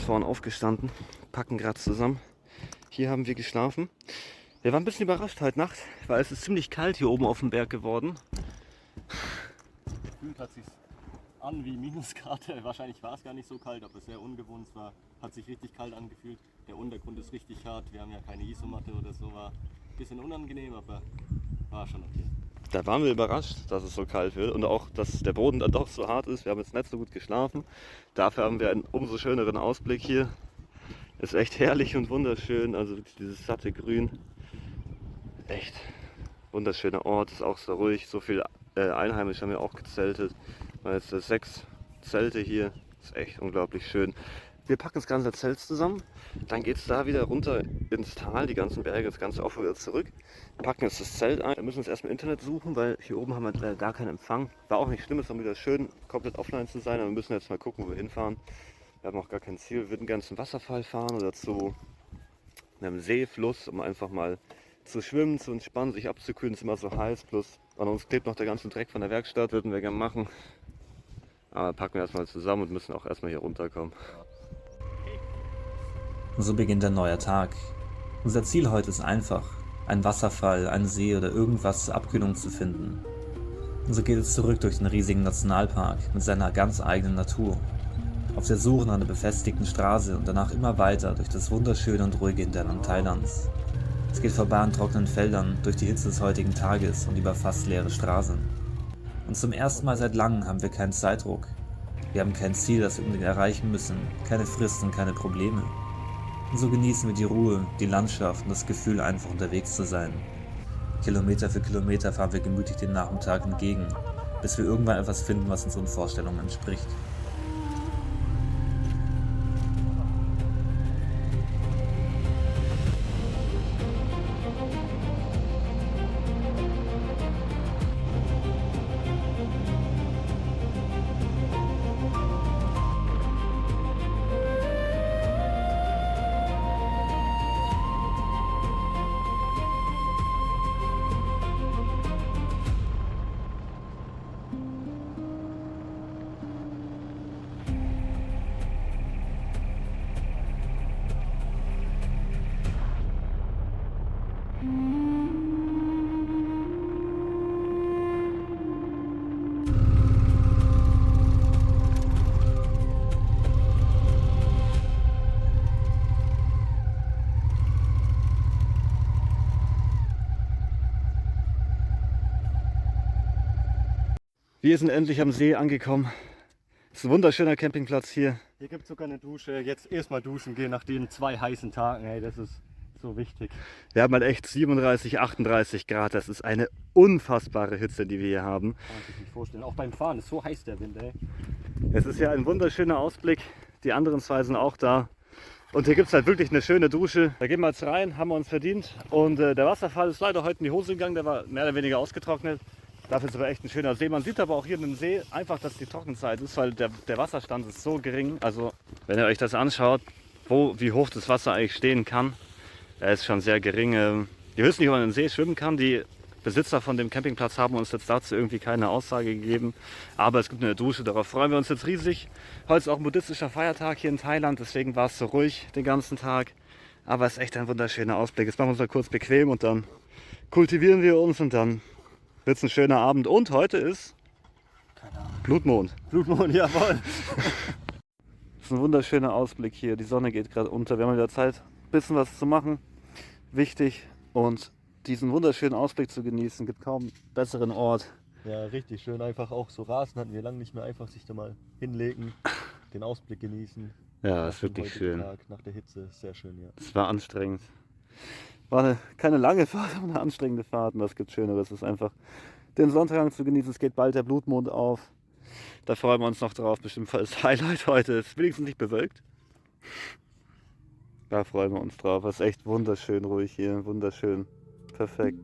vorhin aufgestanden, packen gerade zusammen. Hier haben wir geschlafen. Wir waren ein bisschen überrascht heute Nacht, weil es ist ziemlich kalt hier oben auf dem Berg geworden. Gefühlt hat sich an wie Minusgrade. Wahrscheinlich war es gar nicht so kalt, aber sehr ungewohnt. Es hat sich richtig kalt angefühlt. Der Untergrund ist richtig hart. Wir haben ja keine Isomatte oder so. War ein bisschen unangenehm, aber war schon okay. Da waren wir überrascht, dass es so kalt wird und auch, dass der Boden dann doch so hart ist. Wir haben jetzt nicht so gut geschlafen. Dafür haben wir einen umso schöneren Ausblick hier. Ist echt herrlich und wunderschön. Also wirklich dieses satte Grün. Echt wunderschöner Ort. Ist auch so ruhig. So viele Einheimische haben ja auch gezeltet. Jetzt 6 Zelte hier. Ist echt unglaublich schön. Wir packen das ganze Zelt zusammen. Dann geht es da wieder runter ins Tal, die ganzen Berge, das ganze auch wieder zurück. Packen jetzt das Zelt ein. Wir müssen jetzt erstmal Internet suchen, weil hier oben haben wir gar keinen Empfang. War auch nicht schlimm, es war wieder schön, komplett offline zu sein. Aber wir müssen jetzt mal gucken, wo wir hinfahren. Wir haben noch gar kein Ziel. Wir würden gerne zum Wasserfall fahren oder zu einem See, Fluss, um einfach mal zu schwimmen, zu entspannen, sich abzukühlen. Es ist immer so heiß. Plus an uns klebt noch der ganze Dreck von der Werkstatt, würden wir gerne machen. Aber packen wir erstmal zusammen und müssen auch erstmal hier runterkommen. So beginnt ein neuer Tag. Unser Ziel heute ist einfach, einen Wasserfall, einen See oder irgendwas zur Abkühlung zu finden. Und so geht es zurück durch den riesigen Nationalpark mit seiner ganz eigenen Natur. Auf der Suche nach einer befestigten Straße und danach immer weiter durch das wunderschöne und ruhige Hinterland Thailands. Es geht vorbei an trockenen Feldern, durch die Hitze des heutigen Tages und über fast leere Straßen. Und zum ersten Mal seit langem haben wir keinen Zeitdruck. Wir haben kein Ziel, das wir unbedingt erreichen müssen, keine Fristen, keine Probleme. Und so genießen wir die Ruhe, die Landschaft und das Gefühl, einfach unterwegs zu sein. Kilometer für Kilometer fahren wir gemütlich den Nachmittag entgegen, bis wir irgendwann etwas finden, was unseren Vorstellungen entspricht. Wir sind endlich am See angekommen. Es ist ein wunderschöner Campingplatz hier. Hier gibt es sogar eine Dusche. Jetzt erstmal duschen gehen nach den 2 heißen Tagen. Hey, das ist so wichtig. Wir haben halt echt 37, 38 Grad. Das ist eine unfassbare Hitze, die wir hier haben. Kann man sich nicht vorstellen. Auch beim Fahren ist so heiß der Wind, ey. Es ist ja ein wunderschöner Ausblick. Die anderen 2 sind auch da. Und hier gibt es halt wirklich eine schöne Dusche. Da gehen wir jetzt rein, haben wir uns verdient. Und der Wasserfall ist leider heute in die Hose gegangen. Der war mehr oder weniger ausgetrocknet. Dafür ist aber echt ein schöner See. Man sieht aber auch hier in dem See einfach, dass die Trockenzeit ist, weil der Wasserstand ist so gering. Also wenn ihr euch das anschaut, wie hoch das Wasser eigentlich stehen kann, er ist schon sehr gering. Ihr wisst nicht, ob man in den See schwimmen kann. Die Besitzer von dem Campingplatz haben uns jetzt dazu irgendwie keine Aussage gegeben. Aber es gibt eine Dusche, darauf freuen wir uns jetzt riesig. Heute ist auch ein buddhistischer Feiertag hier in Thailand, deswegen war es so ruhig den ganzen Tag. Aber es ist echt ein wunderschöner Ausblick. Jetzt machen wir uns mal kurz bequem und dann kultivieren wir uns und dann wird es ein schöner Abend. Und heute ist Blutmond. Blutmond, jawohl. Das ist ein wunderschöner Ausblick hier. Die Sonne geht gerade unter. Wir haben wieder Zeit, ein bisschen was zu machen. Wichtig. Und diesen wunderschönen Ausblick zu genießen, gibt kaum einen besseren Ort. Ja, richtig schön. Einfach auch so Rasen hatten wir lange nicht mehr. Einfach sich da mal hinlegen, den Ausblick genießen. Ja, ist wirklich schön. Tag, nach der Hitze, sehr schön, ja. Es war anstrengend. War keine lange Fahrt, aber eine anstrengende Fahrt. Und was gibt Schöneres? Es ist einfach den Sonntag zu genießen. Es geht bald der Blutmond auf. Da freuen wir uns noch drauf. Bestimmt das Highlight heute ist wenigstens nicht bewölkt. Da freuen wir uns drauf. Es ist echt wunderschön ruhig hier. Wunderschön. Perfekt.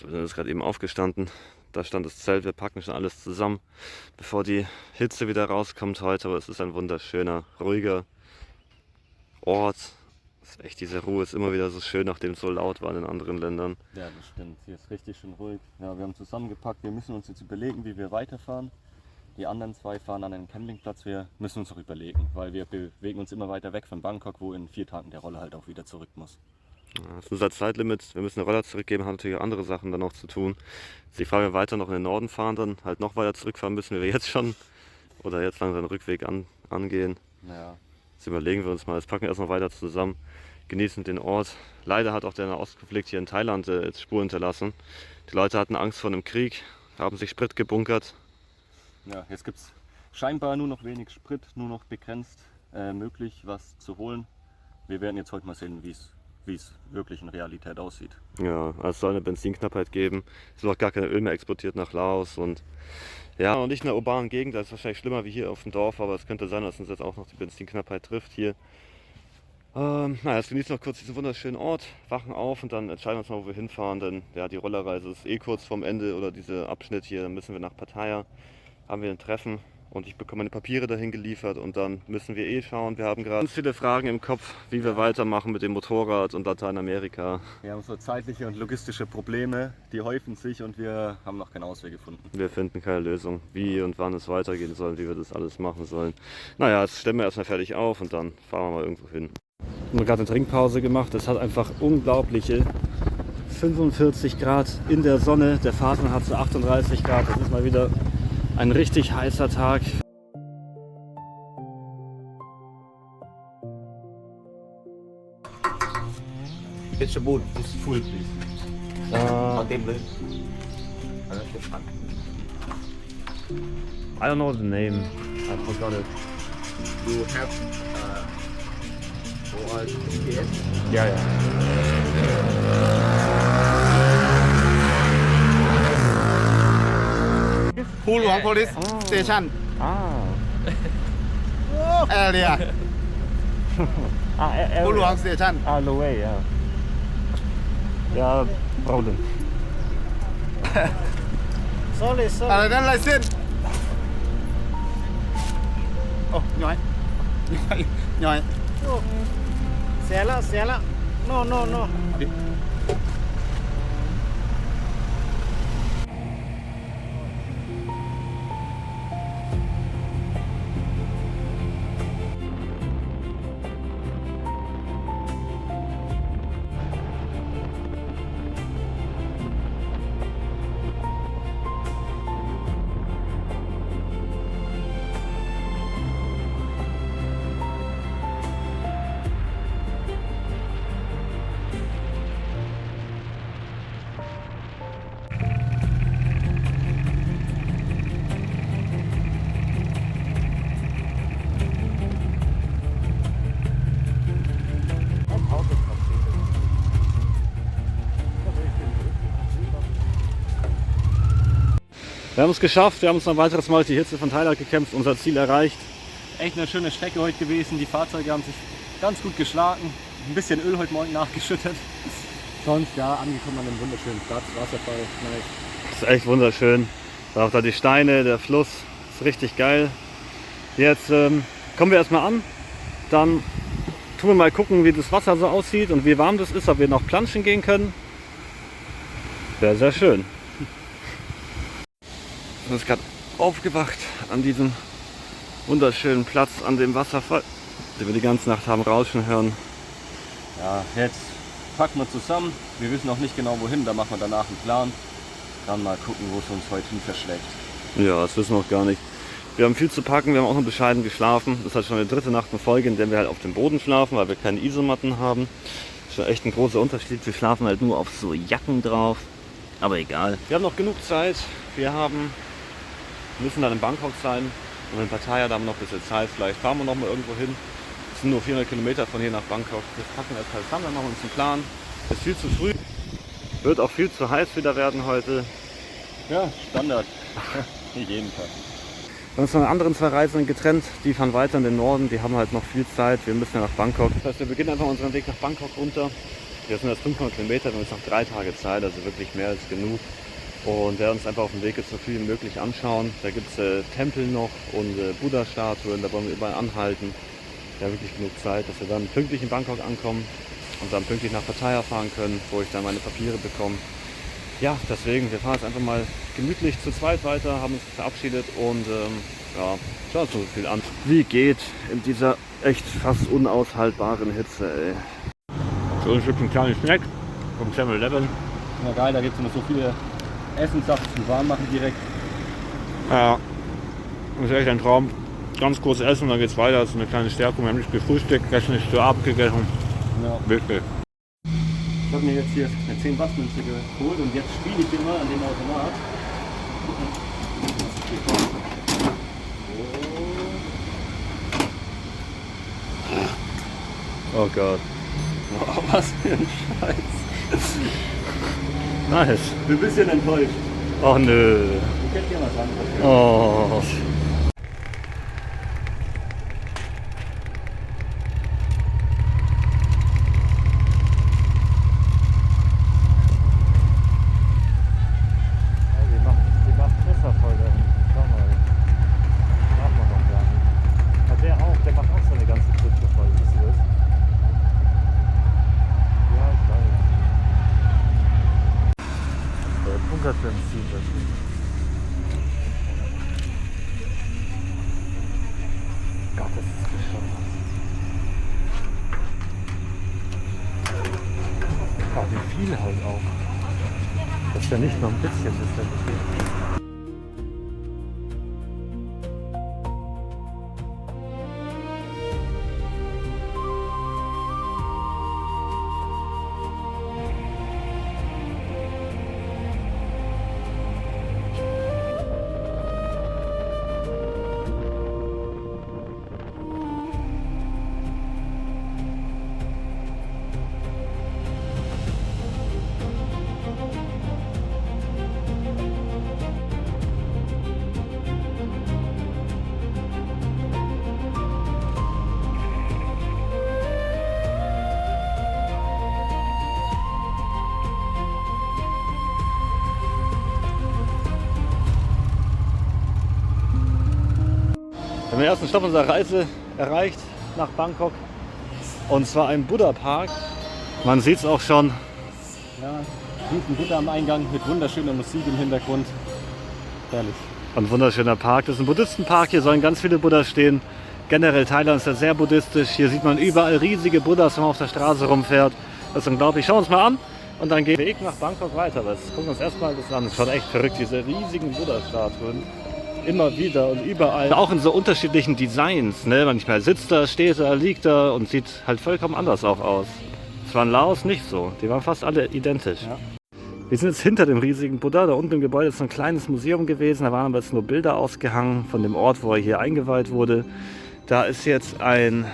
Wir sind jetzt gerade eben aufgestanden. Da stand das Zelt, wir packen schon alles zusammen, bevor die Hitze wieder rauskommt heute. Aber es ist ein wunderschöner, ruhiger Ort. Das ist echt, diese Ruhe ist immer wieder so schön, nachdem es so laut war in anderen Ländern. Ja, das stimmt. Hier ist richtig schön ruhig. Ja, wir haben zusammengepackt. Wir müssen uns jetzt überlegen, wie wir weiterfahren. Die anderen 2 fahren an einen Campingplatz. Wir müssen uns auch überlegen, weil wir bewegen uns immer weiter weg von Bangkok, wo in 4 Tagen der Roller halt auch wieder zurück muss. Ja, das ist unser Zeitlimit. Wir müssen den Roller zurückgeben, haben natürlich auch andere Sachen dann noch zu tun. Jetzt die Frage, wenn wir weiter noch in den Norden fahren, dann halt noch weiter zurückfahren müssen, wie wir jetzt schon. Oder jetzt langsam den Rückweg angehen. Ja. Jetzt überlegen wir uns mal. Jetzt packen wir erstmal weiter zusammen. Genießen den Ort. Leider hat auch der Nahostkonflikt hier in Thailand jetzt Spuren hinterlassen. Die Leute hatten Angst vor einem Krieg, haben sich Sprit gebunkert. Ja, jetzt gibt es scheinbar nur noch wenig Sprit, nur noch begrenzt möglich, was zu holen. Wir werden jetzt heute mal sehen, wie es wirklich in Realität aussieht. Ja, es soll eine Benzinknappheit geben. Es wird auch gar kein Öl mehr exportiert nach Laos. Und ja, und nicht in der urbanen Gegend. Das ist wahrscheinlich schlimmer wie hier auf dem Dorf, aber es könnte sein, dass uns jetzt auch noch die Benzinknappheit trifft hier. Jetzt genießen wir noch kurz diesen wunderschönen Ort, wachen auf und dann entscheiden wir uns mal, wo wir hinfahren. Denn ja, die Rollerreise ist kurz vorm Ende oder dieser Abschnitt hier. Dann müssen wir nach Pattaya, haben wir ein Treffen und ich bekomme meine Papiere dahin geliefert und dann müssen wir schauen. Wir haben gerade ganz viele Fragen im Kopf, wie wir weitermachen mit dem Motorrad und Lateinamerika. Wir haben so zeitliche und logistische Probleme, die häufen sich und wir haben noch keinen Ausweg gefunden. Wir finden keine Lösung, wie und wann es weitergehen soll, wie wir das alles machen sollen. Naja, jetzt stellen wir erstmal fertig auf und dann fahren wir mal irgendwo hin. Wir haben gerade eine Trinkpause gemacht. Es hat einfach unglaubliche 45 Grad in der Sonne. Der Fahrtwind hat so 38 Grad. Das ist mal wieder ein richtig heißer Tag. Petrol is full, please.เอาเต็มเลยอันนั้นเป็นพัน I don't know the name. I forgot it. You have or GPS? Ja, ja. ภูหลวง police station area ภูหลวง station the way, yeah. Yeah, problem. อะไรนั่นไรเส้นโอ้ย้อยย้อย เสียแล้ว no Wir haben es geschafft, wir haben uns ein weiteres Mal die Hitze von Thailand gekämpft, unser Ziel erreicht. Echt eine schöne Strecke heute gewesen. Die Fahrzeuge haben sich ganz gut geschlagen. Ein bisschen Öl heute Morgen nachgeschüttet. Sonst ja, angekommen an einem wunderschönen Platz. Wasserfall, nice. Das ist echt wunderschön. Auch da die Steine, der Fluss, ist richtig geil. Jetzt kommen wir erstmal an, dann tun wir mal gucken, wie das Wasser so aussieht und wie warm das ist, ob wir noch planschen gehen können. Wäre sehr schön. Wir sind gerade aufgewacht an diesem wunderschönen Platz an dem Wasserfall, den wir die ganze Nacht haben rauschen hören. Ja, jetzt packen wir zusammen. Wir wissen noch nicht genau wohin, da machen wir danach einen Plan. Dann mal gucken, wo es uns heute hin verschlägt. Ja, das wissen wir noch gar nicht. Wir haben viel zu packen, wir haben auch noch bescheiden geschlafen. Das ist halt schon eine dritte Nacht in Folge, in der wir halt auf dem Boden schlafen, weil wir keine Isomatten haben. Das ist schon echt ein großer Unterschied. Wir schlafen halt nur auf so Jacken drauf. Aber egal. Wir haben noch genug Zeit. Wir müssen dann in Bangkok sein. Und in Pattaya, da haben wir noch ein bisschen Zeit. Vielleicht fahren wir noch mal irgendwo hin. Es sind nur 400 Kilometer von hier nach Bangkok. Wir packen erst halt zusammen, dann machen wir uns einen Plan. Es ist viel zu früh. Wird auch viel zu heiß wieder werden heute. Ja, Standard. Jeden Tag. Wir haben uns von den anderen 2 Reisenden getrennt. Die fahren weiter in den Norden. Die haben halt noch viel Zeit. Wir müssen ja nach Bangkok. Das heißt, wir beginnen einfach unseren Weg nach Bangkok runter. Hier sind das 500 Kilometer, wir haben jetzt noch 3 Tage Zeit, also wirklich mehr als genug. Und werden uns einfach auf dem Weg jetzt so viel wie möglich anschauen. Da gibt es Tempel noch und Buddha-Statuen, da wollen wir überall anhalten. Ja, wirklich genug Zeit, dass wir dann pünktlich in Bangkok ankommen und dann pünktlich nach Pattaya fahren können, wo ich dann meine Papiere bekomme. Ja, deswegen, wir fahren jetzt einfach mal gemütlich zu zweit weiter, haben uns verabschiedet und ja, schauen uns so viel an. Wie geht in dieser echt fast unaushaltbaren Hitze, ey. Für uns gibt es einen kleinen Snack vom 7-Eleven. Ja geil, da gibt es immer so viele Essenssachen zum Warmmachen direkt. Ja, das ist echt ein Traum. Ganz kurz essen und dann geht's weiter. Das ist eine kleine Stärkung. Wir haben nicht gefrühstückt, gestern nicht zu Abend gegessen. Ja. Wirklich. Ich habe mir jetzt hier eine 10 Watt Münze geholt und jetzt spiele ich immer an dem Automat. Oh Gott. Oh, was für ein Scheiß. Nice. Bin ein bisschen enttäuscht. Oh nö. Ich hätte dir was anderes. Oh. Die macht besser voll da hinten. Schau mal. Darf man doch gar nicht. Ja, der auch. Der macht auch seine ganze Pfütze voll. Siehst du das? Ja, ich weiß. Bunkerbenzin, das ist. Gott, das ist bescheuert. Oh, wie viel halt auch. Das ist ja nicht nur ein bisschen, das ist ja wirklich. Wir haben den ersten Stopp unserer Reise erreicht nach Bangkok und zwar ein Buddha-Park. Man sieht es auch schon. Ja, riesen Buddha am Eingang mit wunderschöner Musik im Hintergrund. Herrlich. Ein wunderschöner Park. Das ist ein Buddhistenpark. Hier sollen ganz viele Buddhas stehen. Generell Thailand ist ja sehr buddhistisch. Hier sieht man überall riesige Buddhas, wenn man auf der Straße rumfährt. Das ist unglaublich. Schauen wir uns mal an und dann geht der Weg nach Bangkok weiter. Das gucken wir uns erstmal das an. Das ist schon echt verrückt, diese riesigen Buddha-Statuen. Immer wieder und überall. Auch in so unterschiedlichen Designs. Ne? Manchmal sitzt er, steht er, liegt er und sieht halt vollkommen anders auch aus. Das war in Laos nicht so. Die waren fast alle identisch. Ja. Wir sind jetzt hinter dem riesigen Buddha. Da unten im Gebäude ist so ein kleines Museum gewesen. Da waren aber jetzt nur Bilder ausgehangen von dem Ort, wo er hier eingeweiht wurde. Da ist jetzt ein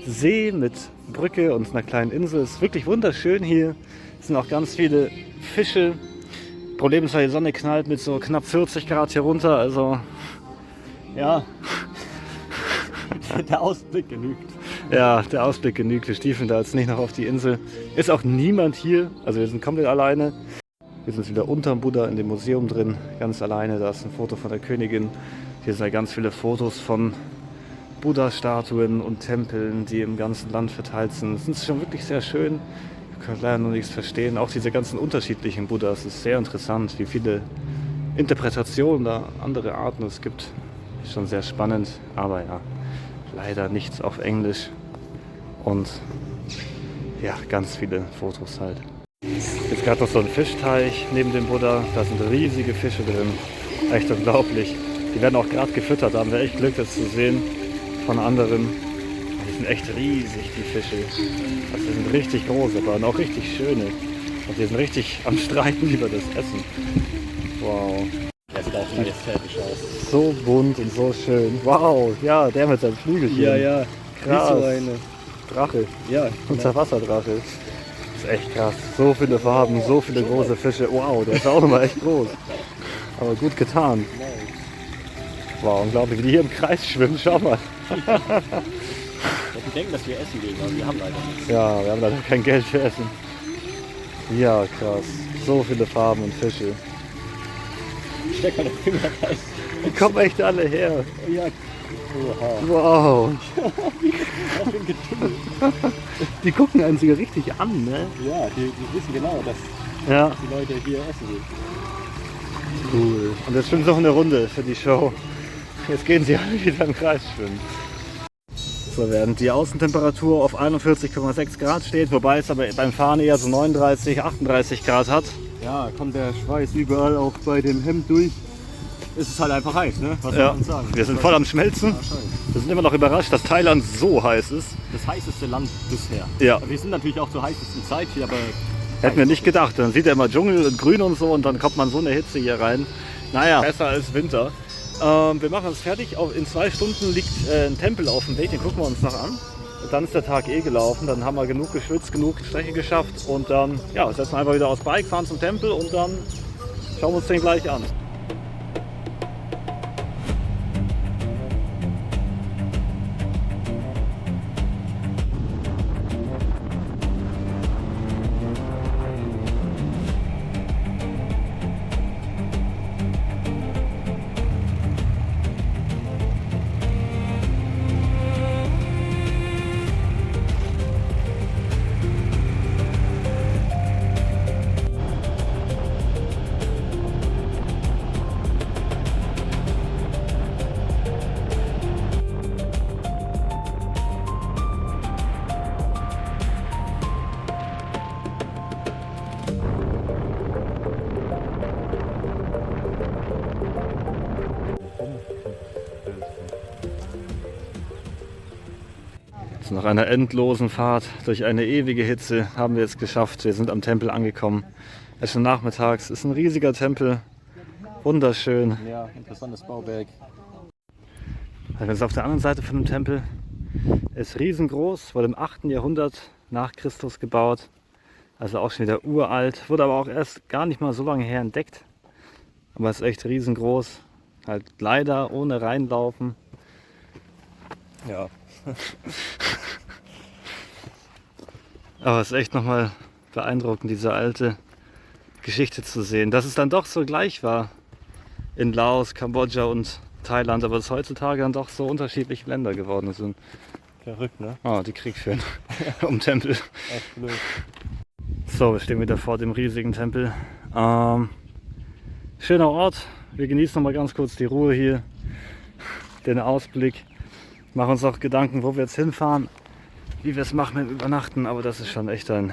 See mit Brücke und einer kleinen Insel. Es ist wirklich wunderschön hier. Es sind auch ganz viele Fische. Problem ist, weil die Sonne knallt mit so knapp 40 Grad hier runter. Also Ja, der Ausblick genügt. ja, der Ausblick genügt. Wir stiefeln da jetzt nicht noch auf die Insel. Ist auch niemand hier. Also wir sind komplett alleine. Wir sind wieder unterm Buddha in dem Museum drin. Ganz alleine. Da ist ein Foto von der Königin. Hier sind ja ganz viele Fotos von Buddha-Statuen und Tempeln, die im ganzen Land verteilt sind. Es ist schon wirklich sehr schön. Ich kann leider noch nichts verstehen. Auch diese ganzen unterschiedlichen Buddhas ist sehr interessant, wie viele Interpretationen da andere Arten es gibt. Ist schon sehr spannend, aber ja, leider nichts auf Englisch und ja, ganz viele Fotos halt. Jetzt gerade noch so ein Fischteich neben dem Buddha, da sind riesige Fische drin, echt unglaublich. Die werden auch gerade gefüttert, da haben wir echt Glück, das zu sehen von anderen. Die sind echt riesig, die Fische. Also die sind richtig groß, aber auch richtig schöne. Und die sind richtig am Streiten über das Essen. Wow. Der sieht auch majestätisch aus. So bunt und so schön. Wow, ja, der mit seinem Flügelchen. ja. Krass. Wie so eine. Drache. Ja, Unser Wasserdrache. Das ist echt krass. So viele Farben, so viele große Fische. Wow, der ist auch nochmal echt groß. Aber gut getan. Wow, unglaublich, wie die hier im Kreis schwimmen. Schau mal. Die denken, dass wir essen gehen, aber wir haben leider nichts. Ja, wir haben leider kein Geld für Essen. Ja, krass. So viele Farben und Fische. Steck mal den Finger rein. Die kommen echt alle her. Ja. Oha. Wow. Was für ein Getümmel. Die gucken einen sogar richtig an, ne? Ja, die wissen genau, dass Ja, die Leute hier essen gehen. cool. Und jetzt schwimmen sie noch eine Runde für die Show. Jetzt gehen sie alle wieder im Kreis schwimmen. So, während die Außentemperatur auf 41,6 Grad steht, wobei es aber beim Fahren eher so 39, 38 Grad hat. Ja, kommt der Schweiß überall auch bei dem Hemd durch. Es ist halt einfach heiß, ne? Was soll Ja, man sagen? wir sind voll am Schmelzen. Wir sind immer noch überrascht, dass Thailand so heiß ist. Das heißeste Land bisher. Ja. Wir sind natürlich auch zur heißesten Zeit hier, aber Hätten wir nicht gedacht. Dann sieht er immer Dschungel und Grün und so und dann kommt man so eine Hitze hier rein. Naja, besser als Winter. Wir machen uns fertig. In 2 Stunden liegt ein Tempel auf dem Weg, den gucken wir uns noch an. Und dann ist der Tag eh gelaufen. Dann haben wir genug geschwitzt, genug Strecke geschafft und dann ja, setzen wir einfach wieder aufs Bike, fahren zum Tempel und dann schauen wir uns den gleich an. Nach einer endlosen Fahrt durch eine ewige Hitze haben wir es geschafft. Wir sind am Tempel angekommen. Es ist schon nachmittags. Es ist ein riesiger Tempel. Wunderschön. ja, interessantes Bauwerk. Wir sind auf der anderen Seite von dem Tempel. Er ist riesengroß, wurde im 8. Jahrhundert nach Christus gebaut. Also auch schon wieder uralt. Wurde aber auch erst gar nicht mal so lange her entdeckt. Aber es ist echt riesengroß. Halt leider ohne reinlaufen. Ja. Aber es ist echt nochmal beeindruckend, diese alte Geschichte zu sehen. Dass es dann doch so gleich war in Laos, Kambodscha und Thailand, aber es heutzutage dann doch so unterschiedliche Länder geworden sind. Verrückt, ne? Oh, die Krieg führen um Tempel. Echt blöd. So, wir stehen wieder vor dem riesigen Tempel. Schöner Ort. Wir genießen noch mal ganz kurz die Ruhe hier, den Ausblick. Machen uns auch Gedanken, wo wir jetzt hinfahren, wie wir es machen mit Übernachten. Aber das ist schon echt ein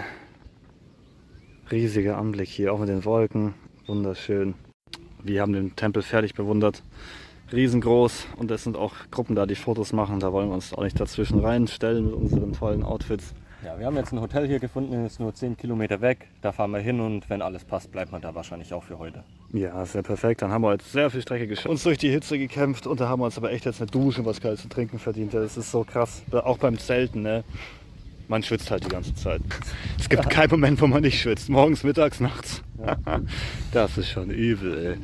riesiger Anblick hier, auch mit den Wolken. Wunderschön. Wir haben den Tempel fertig bewundert. Riesengroß und es sind auch Gruppen da, die Fotos machen. Da wollen wir uns auch nicht dazwischen reinstellen mit unseren tollen Outfits. Ja, wir haben jetzt ein Hotel hier gefunden, das ist nur 10 Kilometer weg. Da fahren wir hin und wenn alles passt, bleibt man da wahrscheinlich auch für heute. Ja, sehr perfekt. Dann haben wir heute sehr viel Strecke geschafft, uns durch die Hitze gekämpft und da haben wir uns aber echt jetzt eine Dusche und was Kaltes zu trinken verdient. Das ist so krass. Auch beim Zelten, ne? Man schwitzt halt die ganze Zeit. Es gibt keinen Moment, wo man nicht schwitzt. Morgens, mittags, nachts. Ja. Das ist schon übel, ey.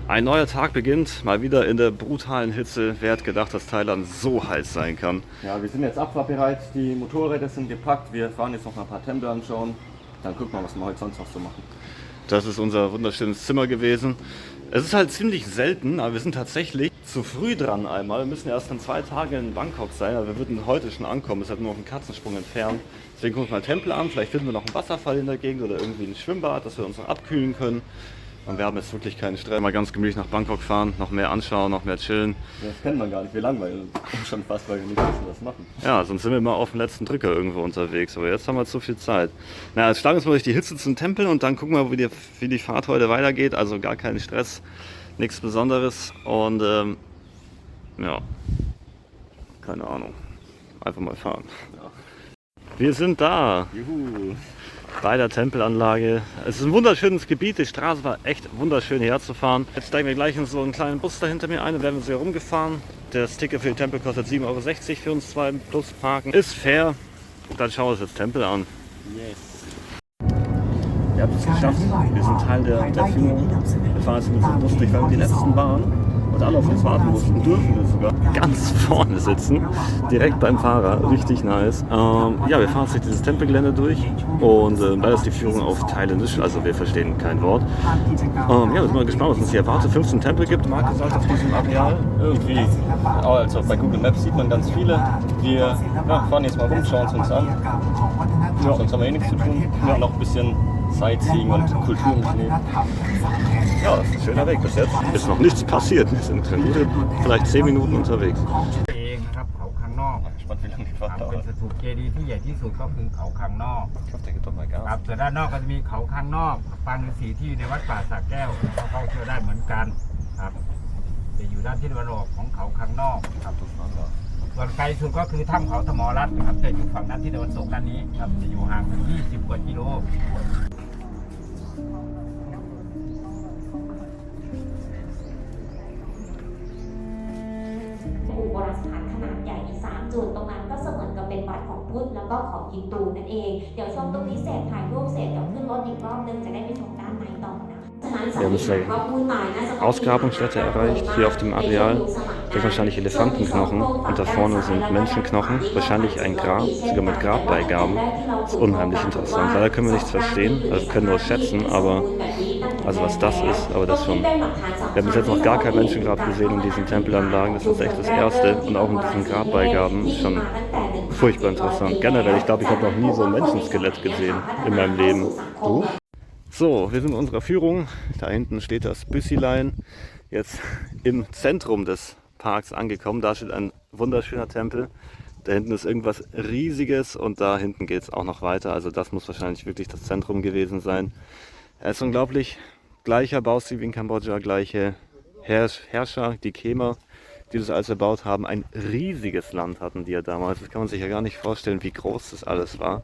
Ein neuer Tag beginnt, mal wieder in der brutalen Hitze. Wer hat gedacht, dass Thailand so heiß sein kann? Ja, wir sind jetzt abfahrbereit, die Motorräder sind gepackt, wir fahren jetzt noch ein paar Tempel anschauen. Dann gucken wir, was wir heute sonst noch so machen. Das ist unser wunderschönes Zimmer gewesen. Es ist halt ziemlich selten, aber wir sind tatsächlich zu früh dran einmal. Wir müssen erst in 2 Tagen in Bangkok sein, aber wir würden heute schon ankommen. Es ist halt nur noch einen Katzensprung entfernt. Deswegen gucken wir mal Tempel an, vielleicht finden wir noch einen Wasserfall in der Gegend oder irgendwie ein Schwimmbad, dass wir uns noch abkühlen können. Und wir haben jetzt wirklich keinen Stress. Mal ganz gemütlich nach Bangkok fahren, noch mehr anschauen, noch mehr chillen. Das kennt man gar nicht, wir langweilen uns schon fast, weil wir nicht wissen, was machen. Ja, sonst sind wir immer auf dem letzten Drücker irgendwo unterwegs. Aber jetzt haben wir zu viel Zeit. Na, jetzt schlagen wir uns mal durch die Hitze zum Tempel und dann gucken wir, wie die Fahrt heute weitergeht. Also gar keinen Stress, nichts Besonderes. Und ja, keine Ahnung. Einfach mal fahren. Ja. Wir sind da. Juhu. Bei der Tempelanlage. Es ist ein wunderschönes Gebiet, die Straße war echt wunderschön hierher zu fahren. Jetzt steigen wir gleich in so einen kleinen Bus da hinter mir ein und werden wir so herumgefahren. Das Ticket für den Tempel kostet 7,60 € für uns 2 plus Parken. Ist fair. Dann schauen wir uns jetzt Tempel an. Yes. Wir haben es geschafft. Wir sind Teil der Führung. Wir fahren jetzt mit dem Bus durch, weil wir die letzten waren und alle auf uns warten mussten. Dürfen wir sogar ganz vorne sitzen, direkt beim Fahrer. Richtig nice. Ja, wir fahren jetzt durch dieses Tempelgelände durch und da ist die Führung auf Thailändisch, also wir verstehen kein Wort. Ja, wir sind mal gespannt, was uns hier erwartet. 15 Tempel gibt, Marc gesagt, auf diesem Areal. Irgendwie, also bei Google Maps sieht man ganz viele. Wir fahren jetzt mal rum, schauen es uns an. Ja, sonst haben wir eh nichts zu tun. Ja, noch ein bisschen Sightseeing und Kultur mitnehmen. Ja, das ist ein schöner Weg bis jetzt. Ist noch nichts passiert. Wir sind vielleicht 10 Minuten unterwegs. เองนะครับเขาข้างนอก Gespannt, wie lange die ครับ Fahrt เป็น dauert. สถูปเจดีย์ที่ใหญ่ที่สุดก็คือเขาข้างนอก Ich hoffe, der gibt doch mal ครั Gas. บส่วนด้านนอกก็จะมีเขาข้างนอกปางฤาษีที่อยู่ในวัดป่าสระแก้วเขาเข้าเที่ยวได้เหมือนกันครับจะอยู่ด้านทิศตะวันออกของเขาข้างนอกครับส่วนไกลสุดก็คือถ้ำเขาธมรัตน์ครับจะอยู่ฝั่งด้านทิศตะวันตกด้านนี้ครับจะอยู่ห่างกัน20 กว่ากิโล โบราณสถานขนาดใหญ่อีก3 จุดตรงนั้นก็เสมือนกับเป็นวัดของพุทธแล้วก็ของฮินดูนั่นเองเดี๋ยวชมตรงนี้เสร็จถ่ายรูปเสร็จเดี๋ยวขึ้นรถอีกรอบนึงจะได้ไปชมด้านในต่อนะ Wir haben jetzt eine Ausgrabungsstätte erreicht, hier auf dem Areal. Das sind wahrscheinlich Elefantenknochen und da vorne sind Menschenknochen, wahrscheinlich ein Grab, sogar mit Grabbeigaben. Das ist unheimlich interessant. Leider können wir nichts verstehen, also wir können nur schätzen, aber also was das ist, aber das schon. Wir haben bis jetzt noch gar kein Menschengrab gesehen in diesen Tempelanlagen, das ist echt das erste und auch in diesen Grabbeigaben ist schon furchtbar interessant. Generell, ich glaube, ich habe noch nie so ein Menschenskelett gesehen in meinem Leben. Du? So, wir sind in unserer Führung. Da hinten steht das Büssilein. Jetzt im Zentrum des Parks angekommen. Da steht ein wunderschöner Tempel. Da hinten ist irgendwas Riesiges und da hinten geht es auch noch weiter. Also das muss wahrscheinlich wirklich das Zentrum gewesen sein. Es ist unglaublich. Gleicher Baustil wie in Kambodscha, gleiche Herrscher, die Khmer, die das alles erbaut haben. Ein riesiges Land hatten die ja damals. Das kann man sich ja gar nicht vorstellen, wie groß das alles war.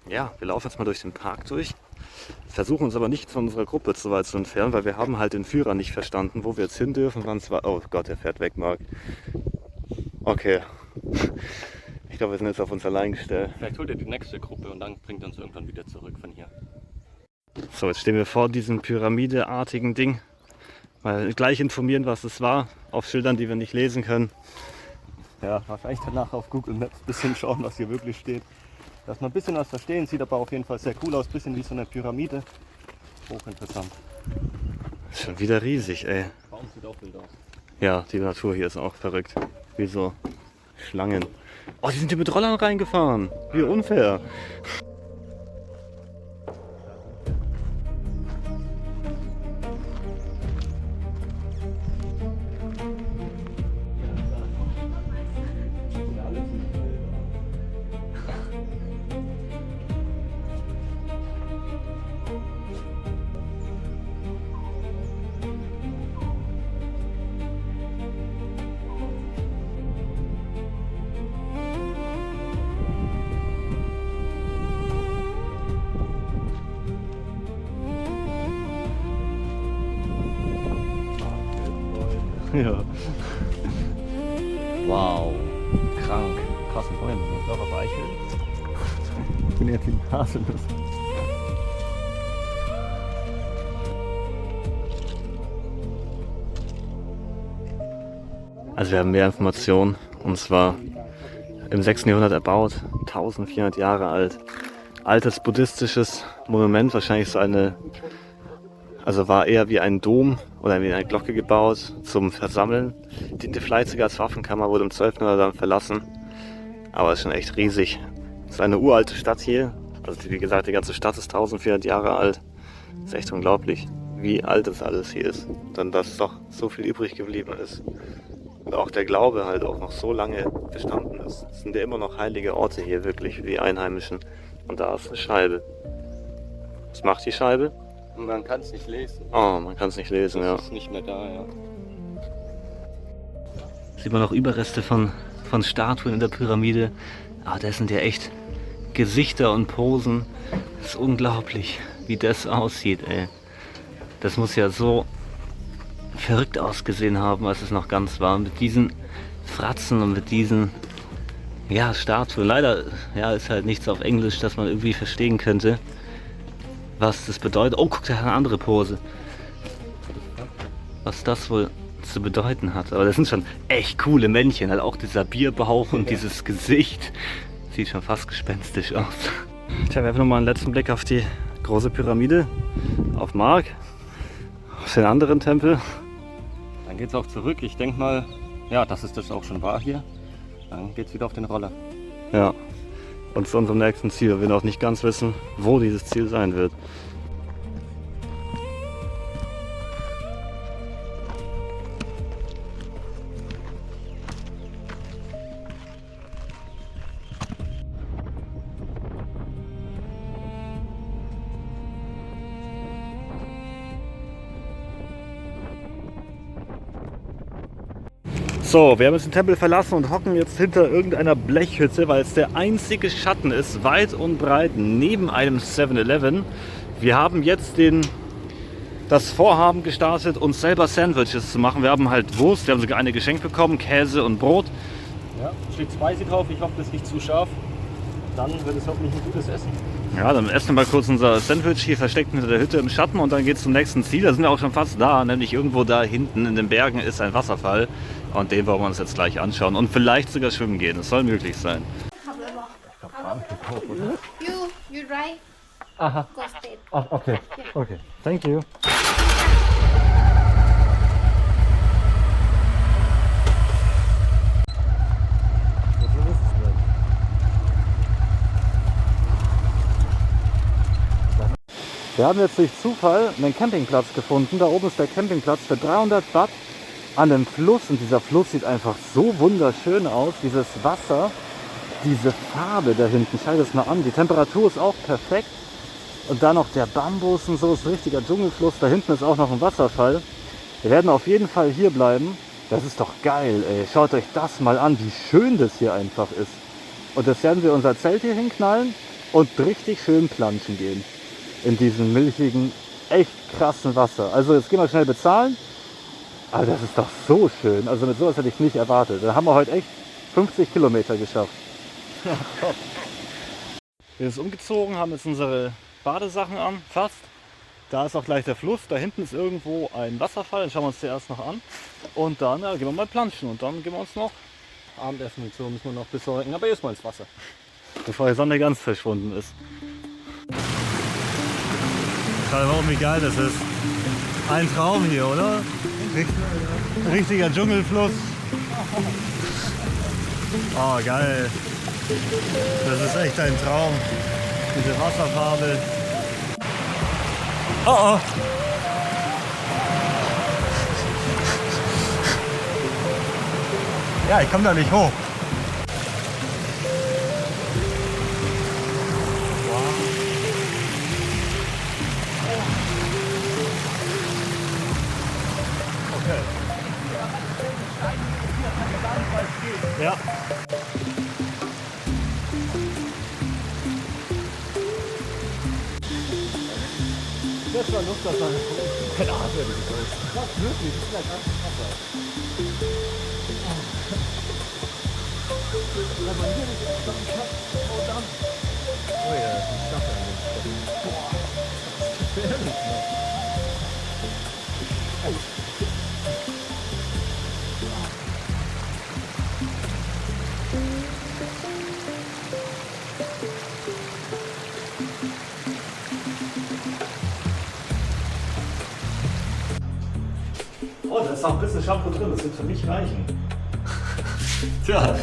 Ja, wir laufen jetzt mal durch den Park durch, versuchen uns aber nicht von unserer Gruppe zu weit zu entfernen, weil wir haben halt den Führer nicht verstanden, wo wir jetzt hin dürfen, wann es war. Oh Gott, der fährt weg, Marc. Okay. Ich glaube, wir sind jetzt auf uns allein gestellt. Vielleicht holt ihr die nächste Gruppe und dann bringt uns irgendwann wieder zurück von hier. So, jetzt stehen wir vor diesem pyramideartigen Ding. Mal gleich informieren, was es war, auf Schildern, die wir nicht lesen können. Ja, wahrscheinlich danach auf Google Maps ein bisschen schauen, was hier wirklich steht. Dass man ein bisschen was verstehen, sieht aber auf jeden Fall sehr cool aus, ein bisschen wie so eine Pyramide. Hochinteressant. Schon wieder riesig, ey. Der Baum sieht auch wild aus. Ja, die Natur hier ist auch verrückt. Wie so Schlangen. Oh, die sind hier mit Rollern reingefahren. Wie unfair. Ja. Wow. Krank. Krasse Bäume. Doch auf Eichel. Ich bin jetzt in Haselnuss. Also wir haben mehr Informationen, und zwar im 6. Jahrhundert erbaut, 1400 Jahre alt. Altes buddhistisches Monument, wahrscheinlich so eine, also war eher wie ein Dom oder wie eine Glocke gebaut zum Versammeln. Diente vielleicht sogar als Waffenkammer, wurde im 12. Jahrhundert dann verlassen. Aber ist schon echt riesig. Es ist eine uralte Stadt hier. Also wie gesagt, die ganze Stadt ist 1400 Jahre alt. Das ist echt unglaublich, wie alt das alles hier ist. Dann, dass doch so viel übrig geblieben ist. Und auch der Glaube halt auch noch so lange bestanden ist. Es sind ja immer noch heilige Orte hier, wirklich, für die Einheimischen. Und da ist eine Scheibe. Was macht die Scheibe? Man kann es nicht lesen. Oh, man kann es nicht lesen, ja. Das ist nicht mehr da, ja. Sieht man noch Überreste von Statuen in der Pyramide. Aber das sind ja echt Gesichter und Posen. Das ist unglaublich, wie das aussieht, ey. Das muss ja so verrückt ausgesehen haben, als es noch ganz war. Mit diesen Fratzen und mit diesen Statuen. Leider ist halt nichts auf Englisch, dass man irgendwie verstehen könnte, was das bedeutet. Oh, guck, da hat eine andere Pose. Was das wohl zu bedeuten hat. Aber das sind schon echt coole Männchen. Halt auch dieser Bierbauch und dieses Gesicht. Sieht schon fast gespenstisch aus. Tja, wir haben nochmal einen letzten Blick auf die große Pyramide. Auf Mark. Auf den anderen Tempel. Dann geht's auch zurück. Ich denke mal, ja, dass es das auch schon war hier. Dann geht's wieder auf den Roller. Ja. Und zu unserem nächsten Ziel. Wir noch nicht ganz wissen, wo dieses Ziel sein wird. So, wir haben jetzt den Tempel verlassen und hocken jetzt hinter irgendeiner Blechhütte, weil es der einzige Schatten ist, weit und breit, neben einem 7-Eleven. Wir haben jetzt das Vorhaben gestartet, uns selber Sandwiches zu machen. Wir haben halt Wurst, wir haben sogar eine geschenkt bekommen, Käse und Brot. Ja, steht spicy drauf. Ich hoffe, das ist nicht zu scharf. Dann wird es hoffentlich ein gutes Essen. Ja, dann essen wir mal kurz unser Sandwich hier versteckt hinter der Hütte im Schatten und dann geht es zum nächsten Ziel. Da sind wir auch schon fast da, nämlich irgendwo da hinten in den Bergen ist ein Wasserfall. Und den wollen wir uns jetzt gleich anschauen und vielleicht sogar schwimmen gehen. Das soll möglich sein. You drive. Aha. Go straight. Ah, okay. Okay. Thank you. Wir haben jetzt durch Zufall einen Campingplatz gefunden. Da oben ist der Campingplatz für 300 Baht an einem Fluss. Und dieser Fluss sieht einfach so wunderschön aus. Dieses Wasser, diese Farbe da hinten. Schau das mal an. Die Temperatur ist auch perfekt. Und dann noch der Bambus und so. Ist ein richtiger Dschungelfluss. Da hinten ist auch noch ein Wasserfall. Wir werden auf jeden Fall hier bleiben. Das ist doch geil, ey. Schaut euch das mal an, wie schön das hier einfach ist. Und jetzt werden wir unser Zelt hier hinknallen und richtig schön planschen gehen. In diesem milchigen, echt krassen Wasser. Also jetzt gehen wir schnell bezahlen. Aber das ist doch so schön. Also mit sowas hätte ich nicht erwartet. Da haben wir heute echt 50 Kilometer geschafft. Ja, top. Wir sind umgezogen, haben jetzt unsere Badesachen an, fast. Da ist auch gleich der Fluss. Da hinten ist irgendwo ein Wasserfall. Den schauen wir uns zuerst noch an. Und dann gehen wir mal planschen. Und dann gehen wir uns noch Abendessen und so müssen wir noch besorgen. Aber erstmal ins Wasser. Bevor die Sonne ganz verschwunden ist. Schau mal, wie geil das ist. Ein Traum hier, oder? Richtiger Dschungelfluss. Oh, geil. Das ist echt ein Traum. Diese Wasserfarbe. Oh, oh. Ja, ich komme da nicht hoch. Ja. Das war Luftwasser. Keine Ahnung, wer das ist. Was, wirklich? Das ist ja ganz Wasser. Wenn man hier nicht entspannen kann, oh dann. Oh ja, das ist Stachel an dem Stoff. Boah, das ist gefährlich, ne? Oh, da ist noch ein bisschen Shampoo drin, das wird für mich reichen. Tja.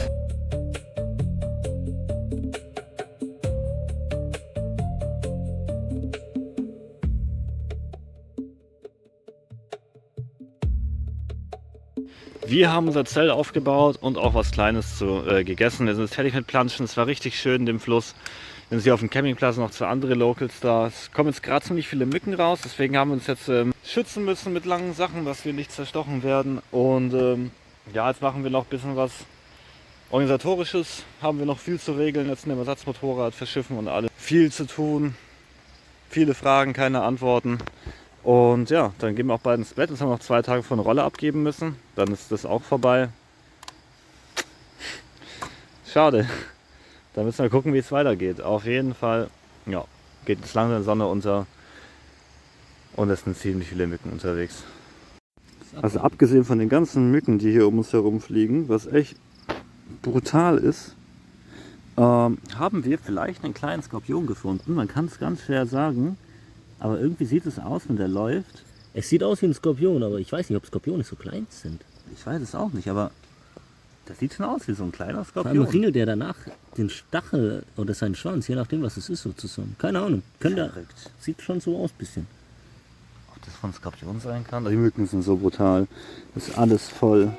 Wir haben unser Zelt aufgebaut und auch was Kleines gegessen. Wir sind jetzt fertig mit Planschen. Es war richtig schön in dem Fluss. Wir sind hier auf dem Campingplatz noch 2 andere Locals da. Es kommen jetzt gerade ziemlich viele Mücken raus. Deswegen haben wir uns jetzt schützen müssen mit langen Sachen, dass wir nicht zerstochen werden. Und ja, jetzt machen wir noch ein bisschen was Organisatorisches. Haben wir noch viel zu regeln. Jetzt ein Ersatzmotorrad verschiffen und alles. Viel zu tun. Viele Fragen, keine Antworten. Und ja, dann gehen wir auch bald ins Bett. Jetzt haben wir noch 2 Tage von Rolle abgeben müssen. Dann ist das auch vorbei. Schade. Da müssen wir gucken, wie es weitergeht. Auf jeden Fall, ja, geht jetzt langsam die Sonne unter. Und es sind ziemlich viele Mücken unterwegs. Also abgesehen von den ganzen Mücken, die hier um uns herum fliegen, was echt brutal ist, haben wir vielleicht einen kleinen Skorpion gefunden. Man kann es ganz schwer sagen. Aber irgendwie sieht es aus, wenn der läuft. Es sieht aus wie ein Skorpion, aber ich weiß nicht, ob Skorpione so klein sind. Ich weiß es auch nicht, aber das sieht schon aus wie so ein kleiner Vor Skorpion. allem ringelt der danach den Stachel oder seinen Schwanz, je nachdem, was es ist, so zusammen. Keine Ahnung. Verrückt. Sieht schon so aus, bisschen. Ob das von Skorpion sein kann? Die Mücken sind so brutal. Das ist alles voll.